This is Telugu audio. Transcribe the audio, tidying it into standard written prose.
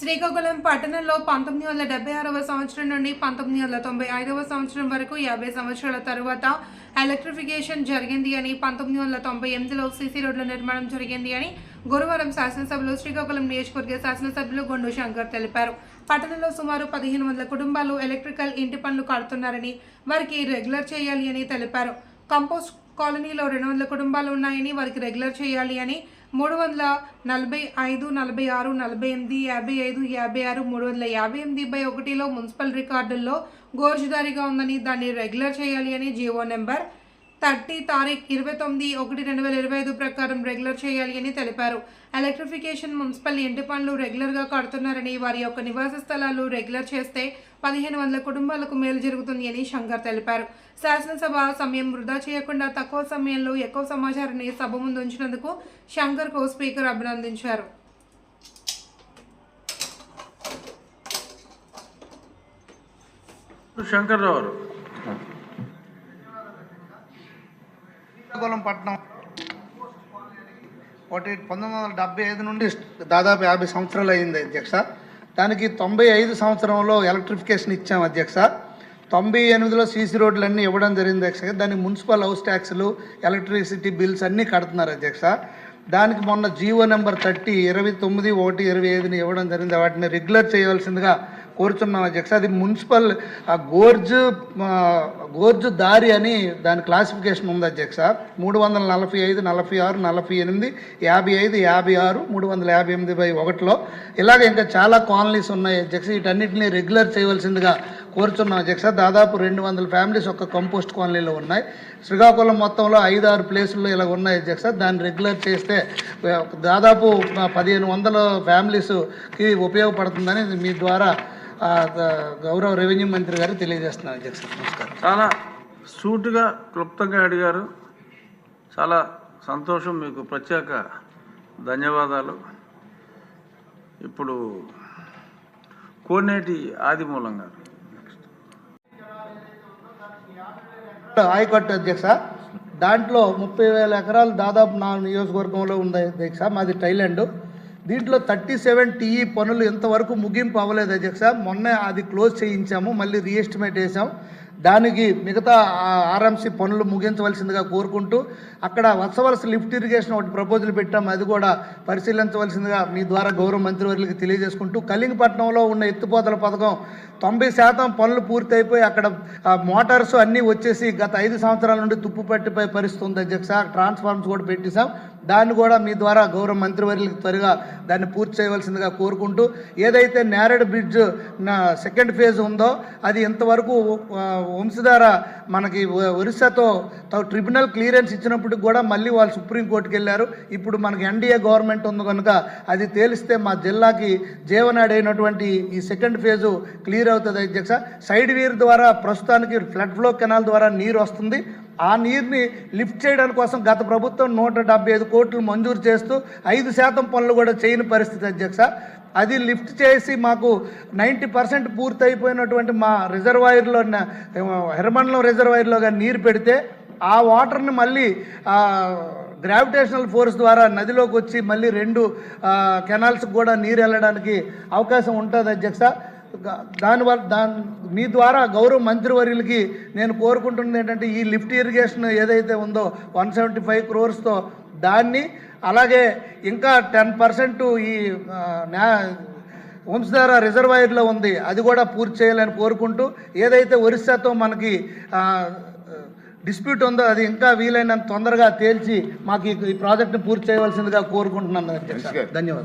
శ్రీకాకుళం పట్టణంలో 1976వ సంవత్సరం నుండి 1995వ సంవత్సరం వరకు 50 సంవత్సరాల తరువాత ఎలక్ట్రిఫికేషన్ జరిగింది అని 1998లో సీసీ రోడ్ల నిర్మాణం జరిగింది అని గురువారం శాసనసభలో శ్రీకాకుళం నియోజకవర్గ శాసనసభ్యులు గొండు శంకర్ తెలిపారు. పట్టణంలో సుమారు 1500 కుటుంబాలు ఎలక్ట్రికల్ ఇంటి పనులు కడుతున్నారని వారికి రెగ్యులర్ చేయాలి అని తెలిపారు. కంపోస్ట్ కాలనీలో 200 కుటుంబాలు ఉన్నాయని వారికి రెగ్యులర్ చేయాలి అని 345, 46, 48, 55, 56, 358/1లో మున్సిపల్ రికార్డుల్లో గోర్జుదారీగా ఉందని దాన్ని రెగ్యులర్ చేయాలి అని జీవో నెంబర్ 30 తారీఖు 29/1/2025 ప్రకారం రెగ్యులర్ చేయాలి అని తెలిపారు. ఎలక్ట్రిఫికేషన్ మున్సిపల్ ఇంటి పనులు రెగ్యులర్గా కడుతున్నారని వారి యొక్క నివాస స్థలాలు రెగ్యులర్ చేస్తే 1500 కుటుంబాలకు మేలు జరుగుతుంది అని శంకర్ తెలిపారు. శాసనసభ సమయం వృధా చేయకుండా తక్కువ సమయంలో ఎక్కువ సమాచారాన్ని సభ ముందు ఉంచినందుకు శంకర్కు స్పీకర్ అభినందించారు. శ్రీకాకుళం పట్టణం 1975 నుండి దాదాపు 50 సంవత్సరాలు అయింది అధ్యక్ష. దానికి 95 సంవత్సరంలో ఎలక్ట్రిఫికేషన్ ఇచ్చాం అధ్యక్ష. 98లో సీసీ రోడ్లు అన్నీ ఇవ్వడం జరిగింది అధ్యక్ష. దానికి మున్సిపల్ హౌస్ ట్యాక్సులు, ఎలక్ట్రిసిటీ బిల్స్ అన్నీ కడుతున్నారు అధ్యక్ష. దానికి మొన్న జీవో నెంబర్ 30 29/1/25 ఇవ్వడం జరిగింది. వాటిని రెగ్యులర్ చేయవలసిందిగా కోరుచున్నాం అధ్యక్ష. అది మున్సిపల్ గోర్జు దారి అని దాని క్లాసిఫికేషన్ ఉంది అధ్యక్ష. 345, 46, 48, 55, 56, 358/1లో ఇలాగ ఇంకా చాలా కాలనీస్ ఉన్నాయి అధ్యక్ష. వీటన్నిటిని రెగ్యులర్ చేయవలసిందిగా కోరుచున్నాం అధ్యక్ష. దాదాపు 200 ఫ్యామిలీస్ ఒక కంపోస్ట్ కాలనీలో ఉన్నాయి. శ్రీకాకుళం మొత్తంలో 5-6 ప్లేసుల్లో ఇలా ఉన్నాయి అధ్యక్ష. దాన్ని రెగ్యులర్ చేస్తే దాదాపు 1500 ఫ్యామిలీస్కి ఉపయోగపడుతుందని మీ ద్వారా గౌరవ రెవెన్యూ మంత్రి గారు తెలియజేస్తున్నారు అధ్యక్ష. నమస్కారం. చాలా సూటుగా క్లుప్తంగా అడిగారు. చాలా సంతోషం, మీకు ప్రత్యేక ధన్యవాదాలు. ఇప్పుడు కోనేటి ఆదిమూలం గారు ఆయకట్టు అధ్యక్ష. దాంట్లో 30,000 ఎకరాలు దాదాపు నా నియోజకవర్గంలో ఉంది అధ్యక్ష. మాది థైలాండ్. దీంట్లో 37 TE పనులు ఇంతవరకు ముగింపు అవ్వలేదు అధ్యక్ష. మొన్నే అది క్లోజ్ చేయించాము, మళ్ళీ రీఎస్టిమేట్ వేసాం. దానికి మిగతా RMC పనులు ముగించవలసిందిగా కోరుకుంటూ అక్కడ వత్సవలస లిఫ్ట్ ఇరిగేషన్ ఒకటి ప్రపోజల్ పెట్టాము. అది కూడా పరిశీలించవలసిందిగా మీ ద్వారా గౌరవ మంత్రివర్యులకి తెలియజేసుకుంటూ, కలింగపట్నంలో ఉన్న ఎత్తిపోతల పథకం 90% పనులు పూర్తయిపోయి అక్కడ మోటార్స్ అన్నీ వచ్చేసి గత 5 సంవత్సరాల నుండి తుప్పు పట్టిపోయే పరిస్థితి ఉంది అధ్యక్ష. ట్రాన్స్ఫార్మర్స్ కూడా పెట్టేశాం. దాన్ని కూడా మీ ద్వారా గౌరవ మంత్రివర్యులకి త్వరగా దాన్ని పూర్తి చేయవలసిందిగా కోరుకుంటూ, ఏదైతే నేరేడ్ బ్రిడ్జ్ సెకండ్ ఫేజ్ ఉందో అది ఇంతవరకు వంశధార మనకి ఒరిస్సాతో ట్రిబ్యునల్ క్లియరెన్స్ ఇచ్చినప్పటికి కూడా మళ్ళీ వాళ్ళు సుప్రీంకోర్టుకి వెళ్ళారు. ఇప్పుడు మనకి NDA గవర్నమెంట్ ఉంది కనుక అది తేలిస్తే మా జిల్లాకి జీవనాడి అయినటువంటి ఈ సెకండ్ ఫేజు క్లియర్ అవుతుంది అధ్యక్ష. సైడ్ వీర్ ద్వారా ప్రస్తుతానికి ఫ్లడ్ ఫ్లో కెనాల్ ద్వారా నీరు వస్తుంది. ఆ నీరుని లిఫ్ట్ చేయడానికి కోసం గత ప్రభుత్వం 175 కోట్లు మంజూరు చేస్తూ 5% పనులు కూడా చేయని పరిస్థితి అధ్యక్ష. అది లిఫ్ట్ చేసి మాకు 90% పూర్తయిపోయినటువంటి మా రిజర్వాయర్లో హెర్మన్లో రిజర్వాయర్లోగా నీరు పెడితే ఆ వాటర్ని మళ్ళీ గ్రావిటేషనల్ ఫోర్స్ ద్వారా నదిలోకి వచ్చి మళ్ళీ 2 కెనాల్స్కి కూడా నీరు వెళ్ళడానికి అవకాశం ఉంటుంది అధ్యక్ష. దానివల్ల మీ ద్వారా గౌరవ మంత్రివర్యులకి నేను కోరుకుంటున్నది ఏంటంటే, ఈ లిఫ్ట్ ఇరిగేషన్ ఏదైతే ఉందో 175 crores దాన్ని, అలాగే ఇంకా 10% ఈ వంశధార రిజర్వాయర్లో ఉంది అది కూడా పూర్తి చేయాలని కోరుకుంటూ, ఏదైతే ఒరిస్సాతో మనకి డిస్ప్యూట్ ఉందో అది ఇంకా వీలైనంత తొందరగా తేల్చి మాకు ఈ ప్రాజెక్ట్ని పూర్తి చేయవలసిందిగా కోరుకుంటున్నాను అధ్యక్ష. ధన్యవాదాలు.